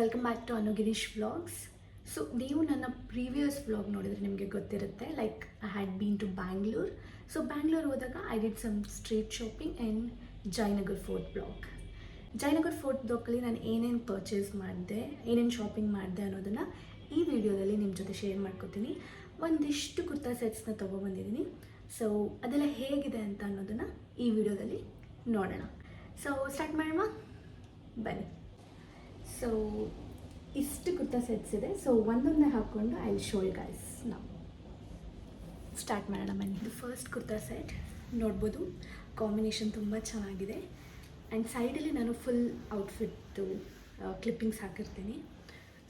Welcome back to Anugirish vlogs. So ನೀವು ನನ್ನ previous vlog ನೋಡಿದರೆ ನಿಮಗೆ ಗೊತ್ತಿರುತ್ತೆ, like I had been to Bangalore. So Bangalore ಹೋದಾಗ I did some street shopping and Jayanagar fourth block. Jayanagar fourth ಬ್ಲಾಗಲ್ಲಿ ನಾನು ಏನೇನು ಪರ್ಚೇಸ್ ಮಾಡಿದೆ, ಏನೇನು ಶಾಪಿಂಗ್ ಮಾಡಿದೆ ಅನ್ನೋದನ್ನು ಈ ವಿಡಿಯೋದಲ್ಲಿ ನಿಮ್ಮ ಜೊತೆ ಶೇರ್ ಮಾಡ್ಕೊತೀನಿ. ಒಂದಿಷ್ಟು ಕುರ್ತಾ ಸೆಟ್ಸ್ನ ತೊಗೊಬಂದಿದ್ದೀನಿ. ಸೊ ಅದೆಲ್ಲ ಹೇಗಿದೆ ಅಂತ ಅನ್ನೋದನ್ನು ಈ ವಿಡಿಯೋದಲ್ಲಿ ನೋಡೋಣ. ಸೊ ಸ್ಟಾರ್ಟ್ ಮಾಡೋಣ ಬನ್ನಿ. ಸೊ ಇಷ್ಟು ಕುರ್ತಾ ಸೆಟ್ಸ್ ಇದೆ. ಸೊ ಒಂದೊಂದೇ ಹಾಕ್ಕೊಂಡು I will show you guys. ನಾವು ಸ್ಟಾರ್ಟ್ ಮಾಡೋಣ ಬನ್ನಿ. ಇದು ಫಸ್ಟ್ ಕುರ್ತಾ ಸೆಟ್ ನೋಡ್ಬೋದು, ಕಾಂಬಿನೇಷನ್ ತುಂಬ ಚೆನ್ನಾಗಿದೆ. ಆ್ಯಂಡ್ ಸೈಡಲ್ಲಿ ನಾನು ಫುಲ್ ಔಟ್ಫಿಟ್ಟು ಕ್ಲಿಪ್ಪಿಂಗ್ಸ್ ಹಾಕಿರ್ತೀನಿ.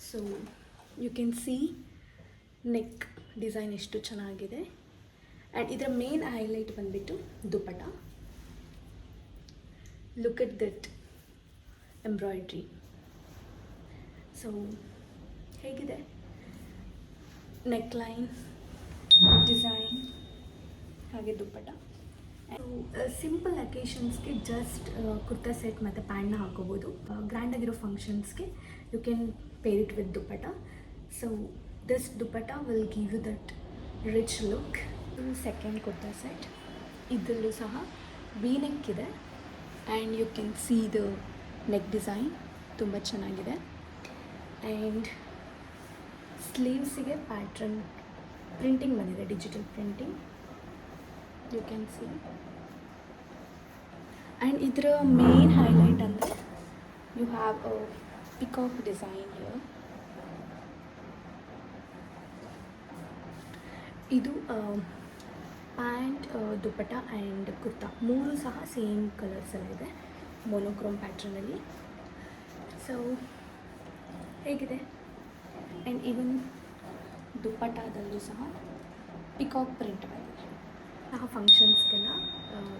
So you can see neck design ಎಷ್ಟು ಚೆನ್ನಾಗಿದೆ. ಆ್ಯಂಡ್ ಇದರ ಮೇನ್ ಹೈಲೈಟ್ ಬಂದುಬಿಟ್ಟು dupatta. Look at that embroidery. So ಹೇಗಿದೆ ನೆಕ್ ಲೈನ್ ಡಿಸೈನ್ ಹಾಗೆ ದುಪ್ಪಟ. ಸಿಂಪಲ್ ಅಕೇಶನ್ಸ್ಗೆ ಜಸ್ಟ್ ಕುರ್ತಾ ಸೆಟ್ ಮತ್ತು ಪ್ಯಾಂಟ್ನ ಹಾಕೋಬೋದು. ಗ್ರ್ಯಾಂಡಾಗಿರೋ ಫಂಕ್ಷನ್ಸ್ಗೆ you can pair it with dupatta. So this dupatta will give you that rich look. Second kurta set, ಇದರಲ್ಲೂ ಸಹ ವಿ ನೆಕ್ ಇದೆ and you can see the neck design ತುಂಬ ಚೆನ್ನಾಗಿದೆ. ಆ್ಯಂಡ್ ಸ್ಲೀವ್ಸಿಗೆ ಪ್ಯಾಟ್ರನ್ ಪ್ರಿಂಟಿಂಗ್ ಬಂದಿದೆ, digital printing you can see. And ಇದರ main highlight ಅಂದರೆ you have a peacock design here. ಇದು ಪ್ಯಾಂಟ್, ದುಪ್ಪಟ ಆ್ಯಂಡ್ ಕುರ್ತಾ ಮೂರು ಸಹ ಸೇಮ್ ಕಲರ್ಸಲ್ಲಿ ಇದೆ, ಮೊನೋಕ್ರೋಮ್ ಪ್ಯಾಟ್ರನಲ್ಲಿ. ಸೊ ಹೇಗಿದೆ. ಆ್ಯಂಡ್ ಈವನ್ ದುಪ್ಪಟದಲ್ಲೂ ಸಹ ಪಿಕಾಕ್ ಪ್ರಿಂಟ್ ಬಂದಿದೆ. ಆ ಫಂಕ್ಷನ್ಸ್ಗೆಲ್ಲ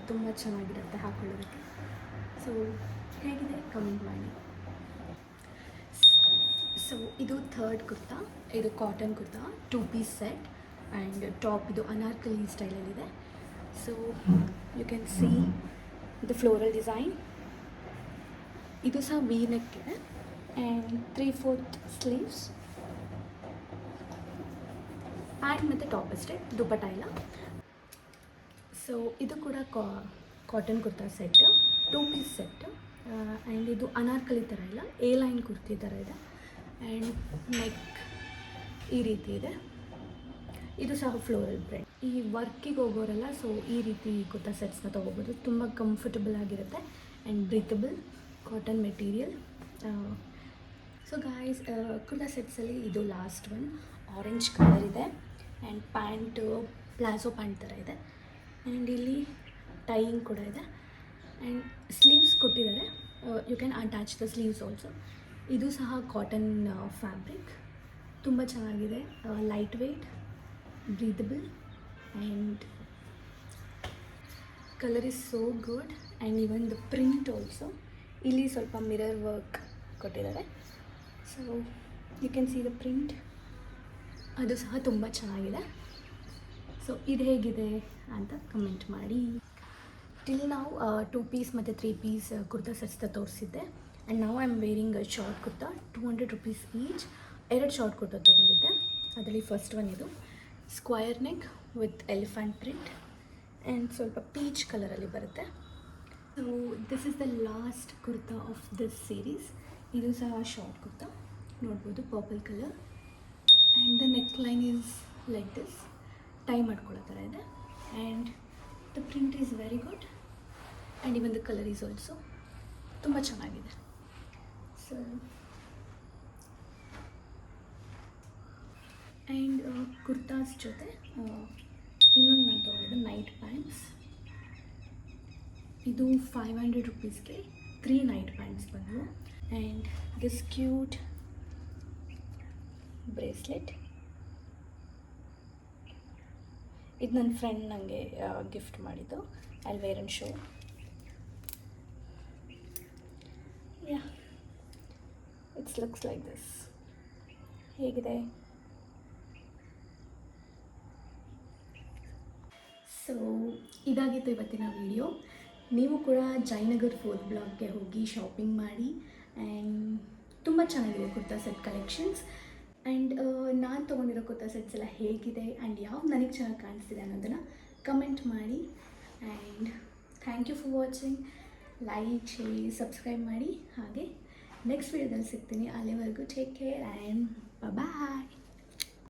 ತುಂಬ ಚೆನ್ನಾಗಿರುತ್ತೆ ಹಾಕೊಳ್ಳೋದಕ್ಕೆ. ಸೊ ಹೇಗಿದೆ ಕಮೆಂಟ್ ಮಾಡಿ. ಸೊ ಇದು ಥರ್ಡ್ ಕುರ್ತಾ. ಇದು cotton kurta, 2 piece set. And top ಇದು ಅನಾರ್ಕಲಿ ಸ್ಟೈಲಲ್ಲಿದೆ. So you can see the floral design. ಇದು ಸಹ ವಿ ನೆಕ್ ಇದೆ ಆ್ಯಂಡ್ 3/4 ಸ್ಲೀವ್ಸ್. ಪ್ಯಾಂಟ್ ಮತ್ತು ಟಾಪ್ ಅಷ್ಟೇ, ದುಪ್ಪಟ ಇಲ್ಲ. ಸೊ ಇದು ಕೂಡ cotton kurta set, 2 piece set. And ಇದು ಅನಾರ್ಕಲಿ ಥರ ಇಲ್ಲ, ಎ ಲೈನ್ ಕುರ್ತಿ ಥರ ಇದೆ. ಆ್ಯಂಡ್ ನೆಕ್ ಈ ರೀತಿ ಇದೆ. ಇದು ಸಹ ಫ್ಲೋರಲ್ ಪ್ರಿಂಟ್. ಈ ವರ್ಕಿಗೆ ಹೋಗೋರಲ್ಲ, ಸೊ ಈ ರೀತಿ ಕುರ್ತಾ ಸೆಟ್ಸ್ನ ತೊಗೋಬೋದು. ತುಂಬ ಕಂಫರ್ಟಬಲ್ ಆಗಿರುತ್ತೆ and breathable cotton material. So guys, kurta ಸೆಟ್ಸಲ್ಲಿ ಇದು ಲಾಸ್ಟ್ ಒನ್. ಆರೆಂಜ್ ಕಲರ್ ಇದೆ ಆ್ಯಂಡ್ ಪ್ಯಾಂಟು ಪ್ಲಾಜೋ ಪ್ಯಾಂಟ್ ಥರ ಇದೆ. ಆ್ಯಂಡ್ ಇಲ್ಲಿ ಟೈಯಿಂಗ್ ಕೂಡ ಇದೆ ಆ್ಯಂಡ್ ಸ್ಲೀವ್ಸ್ ಕೊಟ್ಟಿದ್ದಾರೆ. You can attach the sleeves also. ಇದು ಸಹ ಕಾಟನ್ ಫ್ಯಾಬ್ರಿಕ್, ತುಂಬ ಚೆನ್ನಾಗಿದೆ. Light weight, breathable and colour is so good. And even the print also, ಇಲ್ಲಿ ಸ್ವಲ್ಪ ಮಿರರ್ ವರ್ಕ್ ಕೊಟ್ಟಿದ್ದಾರೆ. So you can see the print, ಅದು ಸಹ ತುಂಬ ಚೆನ್ನಾಗಿದೆ. ಸೊ ಇದು ಹೇಗಿದೆ ಅಂತ ಕಮೆಂಟ್ ಮಾಡಿ. ಟಿಲ್ ನಾವು 2 ಪೀಸ್ ಮತ್ತು 3 ಪೀಸ್ ಕುರ್ತಾ ಸೆಟ್ಸ್ನ ತೋರಿಸಿದ್ದೆ. ಆ್ಯಂಡ್ ನಾವು I am wearing short kurta, 200 rupees each. 2 short kurta ತೊಗೊಂಡಿದ್ದೆ. ಅದರಲ್ಲಿ ಫಸ್ಟ್ ಒನ್ ಇದು square neck with elephant print and ಸ್ವಲ್ಪ ಪೀಚ್ ಕಲರಲ್ಲಿ ಬರುತ್ತೆ. So this is the last kurta of this series. ಇದು ಸಹ ಶಾರ್ಟ್ ಕುರ್ತಾ ನೋಡ್ಬೋದು, purple colour. And the neck line is like this, tie ಮಾಡ್ಕೊಳ್ಳೋ ಥರ ಇದೆ. And the print is very good and even the colour is also ತುಂಬ ಚೆನ್ನಾಗಿದೆ. So and kurtas ಜೊತೆ ಇನ್ನೊಂದು ನಾನು ತೊಗೊಂಡಿದ್ದು ನೈಟ್ ಪ್ಯಾಂಟ್ಸ್. ಇದು 500 ರುಪೀಸ್ಗೆ 3 ನೈಟ್ ಪ್ಯಾಂಟ್ಸ್ ಬಂದವು. ಆ್ಯಂಡ್ ದಿಸ್ ಕ್ಯೂಟ್ ಬ್ರೇಸ್ಲೆಟ್, ಇದು ನನ್ನ ಫ್ರೆಂಡ್ ನನಗೆ ಗಿಫ್ಟ್ ಮಾಡಿದ್ದು. I wear and show. Yeah, it's looks like this. ಹೇಗಿದೆ. ಸೊ ಇದಾಗಿತ್ತು ಇವತ್ತಿನ ವಿಡಿಯೋ. ನೀವು ಕೂಡ ಜಯನಗರ್ ಫೋರ್ತ್ ಬ್ಲಾಕ್ಗೆ ಹೋಗಿ ಶಾಪಿಂಗ್ ಮಾಡಿ ಆ್ಯಂಡ್ ತುಂಬ ಚೆನ್ನಾಗಿದೆ ಕುರ್ತಾ ಸೆಟ್ ಕಲೆಕ್ಷನ್ಸ್. ಆ್ಯಂಡ್ ನಾನು ತೊಗೊಂಡಿರೋ ಕುರ್ತಾ ಸೆಟ್ಸ್ ಎಲ್ಲ ಹೇಗಿದೆ ಆ್ಯಂಡ್ ಯಾವ್ದು ನನಗೆ ಚೆನ್ನಾಗಿ ಕಾಣಿಸ್ತಿದೆ ಅನ್ನೋದನ್ನು ಕಮೆಂಟ್ ಮಾಡಿ. And thank you for watching. Like, share, subscribe ಮಾಡಿ. ಹಾಗೆ ನೆಕ್ಸ್ಟ್ ವೀಡಿಯೋದಲ್ಲಿ ಸಿಗ್ತೀನಿ. ಅಲ್ಲಿವರೆಗೂ ಟೇಕ್ ಕೇರ್ ಆ್ಯಂಡ್ ಬಾಯ್.